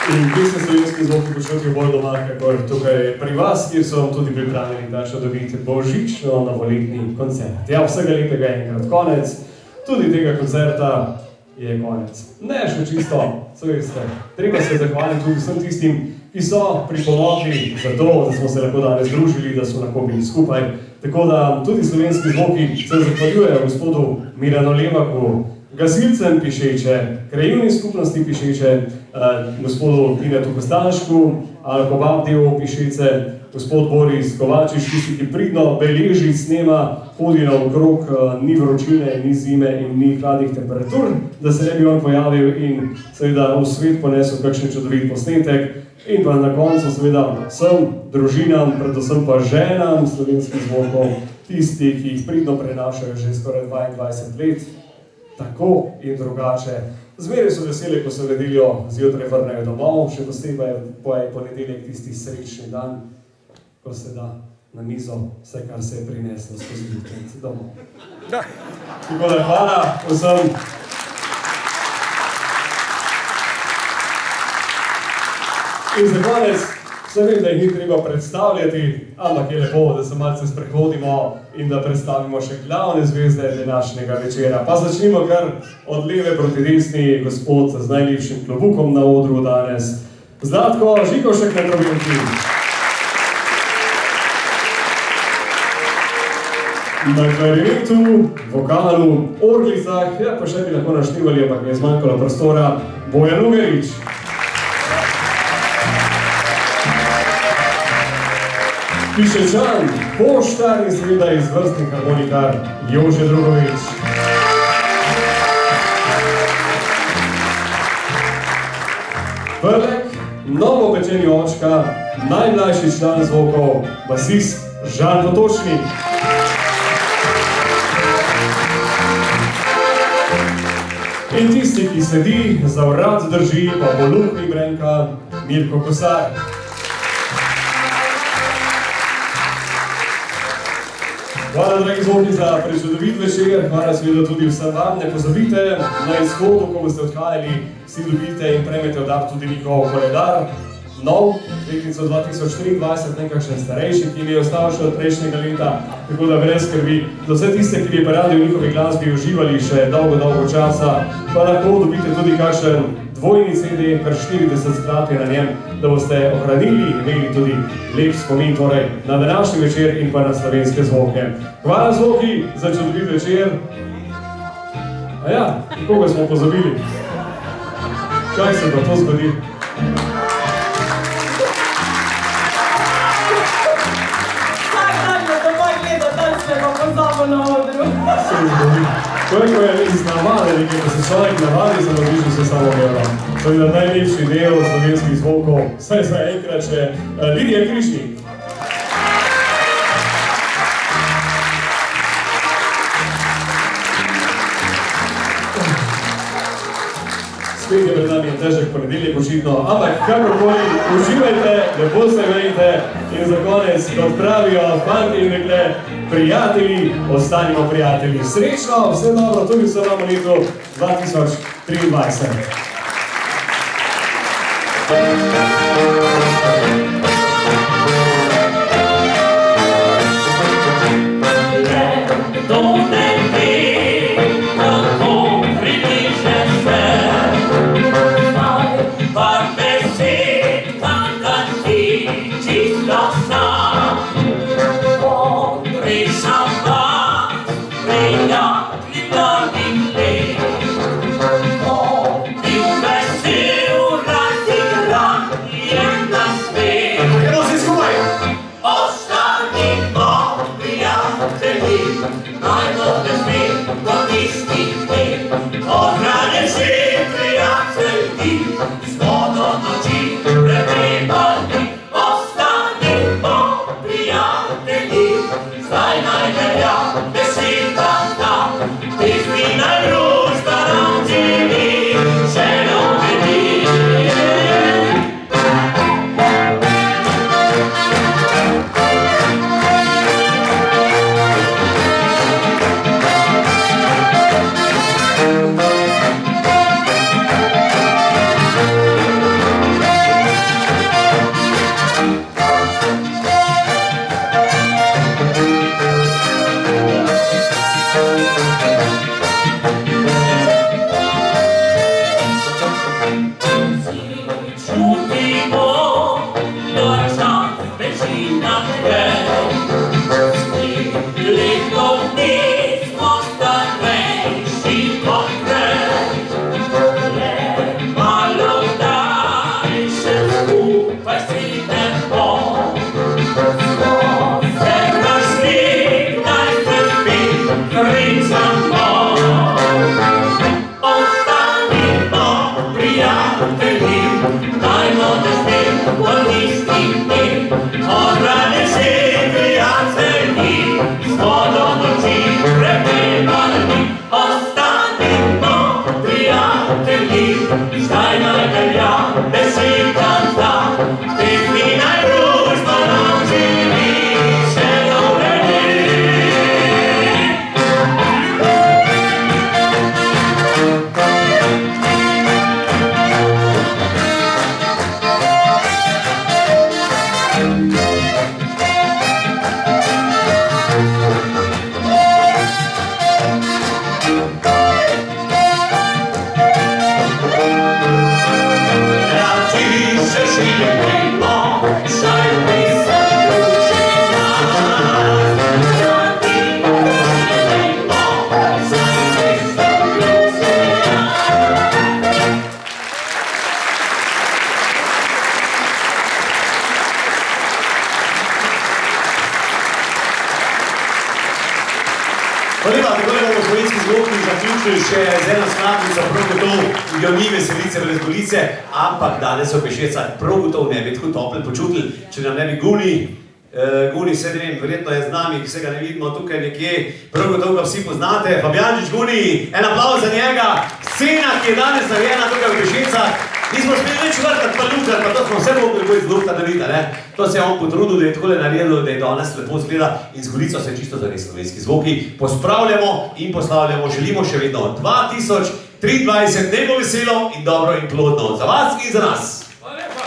In kje se slovenski zvoki počutijo bolj doma, kakor tukaj pri vas, kjer so vam tudi pripravljeni ta čudovit božično-novoletni koncert. Ja, vsega lepega je enkrat konec, tudi tega koncerta je konec. Ne še čisto, so veste, treba se zahvaliti tudi vsem tistim, ki so pripomogli za to, da smo se lahko danes družili, da so lahko bili skupaj. Tako da tudi slovenski zvoki se zahvaljujejo gospodu Miranu Levaku, gasilcem Pišeče, krajevni skupnosti Pišeče, gospodu Tinetu Kostanšku, Alko Babdevo Pišece, gospod Boris Kovačič, tisti, ki pridno beleži, snema, hodi naokrog, ni vročine, ni zime in ni hladnih temperatur, da se ne bi on pojavil in seveda v svet ponesel kakšen čudovit posnetek. In pa na koncu seveda vsem družinam, predvsem pa ženam slovenskih zvokov, tisti, ki jih pridno prenašajo že skoraj 22 let, tako in drugače. Zmeraj so veseli, ko se v nedeljo zjutraj vrnejo domov, še posebej ponedeljek tisti srečni dan, ko se da na mizo vse, kar se je prineslo skozi vikend domov. Tako da hvala vsem. In za konec, vse vem, da jih ni treba predstavljati, ampak je lepo, da se malce sprehodimo in da predstavimo še glavne zvezde današnjega večera. Pa začnimo kar od leve proti desni, gospod z najlepšim klobukom na odru danes, Zlatko Žikovšek na trobenti. Na klarinetu, vokalu, orglicah, ja pa še bi lahko naštevali, ampak mi je zmanjkalo prostora, Bojan Ugerič. Pišečan, poštar in seveda izvrstni harmonikar Jože Drugovič. Prlek, novopečeni očka, najmlajši član zvokov, basist Žan Potočnik. In tisti, ki sedi, za vrat drži, pa bo luknji brenka, Mirko Kosar. Hvala, dragi zvoki, za prečudovit večer, hvala seveda tudi vsem vam. Ne pozabite, na izhodu, ko boste odhajali, si dobite in prejmete v dar tudi njihov koledar. Nov, letnico 2023, nekakšen starejši, ki mi je ostal še od prejšnjega leta, tako da brez skrbi. Za vse tiste, ki bi pa radi v njihovi glasbi uživali še dolgo časa, pa lahko dobite tudi kakšen dvojni CD, kar 40 skladb je na njem, da boste ohranili in imeli tudi lep spomin torej na današnji večer in pa na slovenske zvoke. Hvala zvoki za čudovit večer. A ja, koga smo pozabili? Kaj se pa to zgodi? Se zgodi. Koliko je res navadili, ko se človek navadi, se logično se samo gleda. To je najlepši del slovenskih zvokov, vsaj za enkrat še Lidija Krišnik. Spet je pred nami težek ponedeljek očitno, ampak kakorkoli, uživajte, lepo se imejte in za konec, kot pravijo fanti in dekle, prijatelji, ostanimo prijatelji. Srečno, vse dobro, tudi vse vam v letu 2023. Vesel razigran je na svet. zdaj naj velja, beseda zda, pesmi naj družba nam živi, še nove dni. Še z eno skladnico, prav gotov, jo ni veselice brez golice, ampak danes so Pešeca prav gotov ne bi tako topel počutili, če nam ne bi Guni, vse ne vem, verjetno je z nami, vsega ne vidimo tukaj nekje, prav gotov ga vsi poznate, Fabjančič Guni, en aplauz za njega, scena, ki je danes narejena tukaj v Pešecah, nismo smeli več vrtati, pa lukati, pa to smo vse mogli iz lukta narediti, ne? To se je on potrudil, da je takole naredil, da je danes lepo zgleda in z Golico se čisto zares slovenski zvoki pospravljamo in poslavljamo, želimo še vedno 2023, naj bo veselo in dobro in plodno za vas in za nas. Hvala lepa!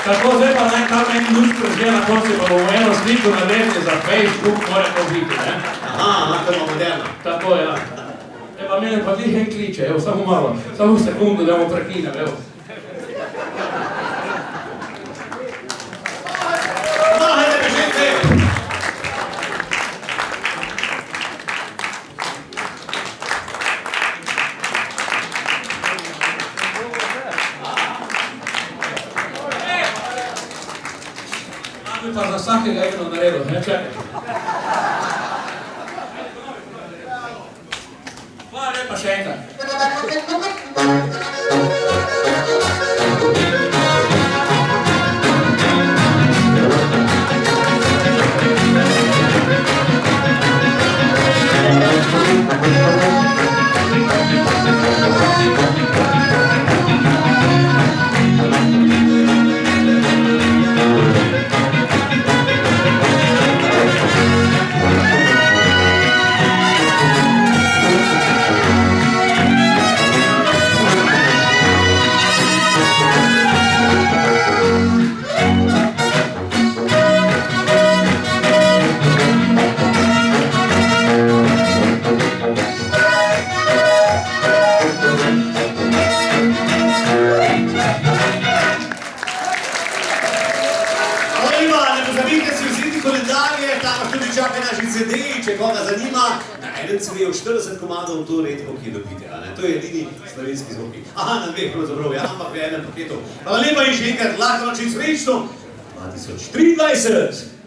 Tako, zdaj pa naj tam en luč prezgleda na konci, pa bomo eno sliko naredili za Facebook, mora to biti, ne? Aha, to je moderno. Tako, ja. Pa mene pa glih en kliče, evo, samo malo, samo sekundu, da mu prekinem, evo. Pa za vsakega eno naredil, ne, čekaj. Hvala lepa še enkrat. naši CD-ji, če koga zanima, na enem CD od 40 komadov, to redko kje dobite, a ne? To je edini slovenski zvoki. Aha, na dveh pravzaprav, ja, ampak v enem paketu. Hvala lepa in še enkrat, lahko noč in srečno 2023!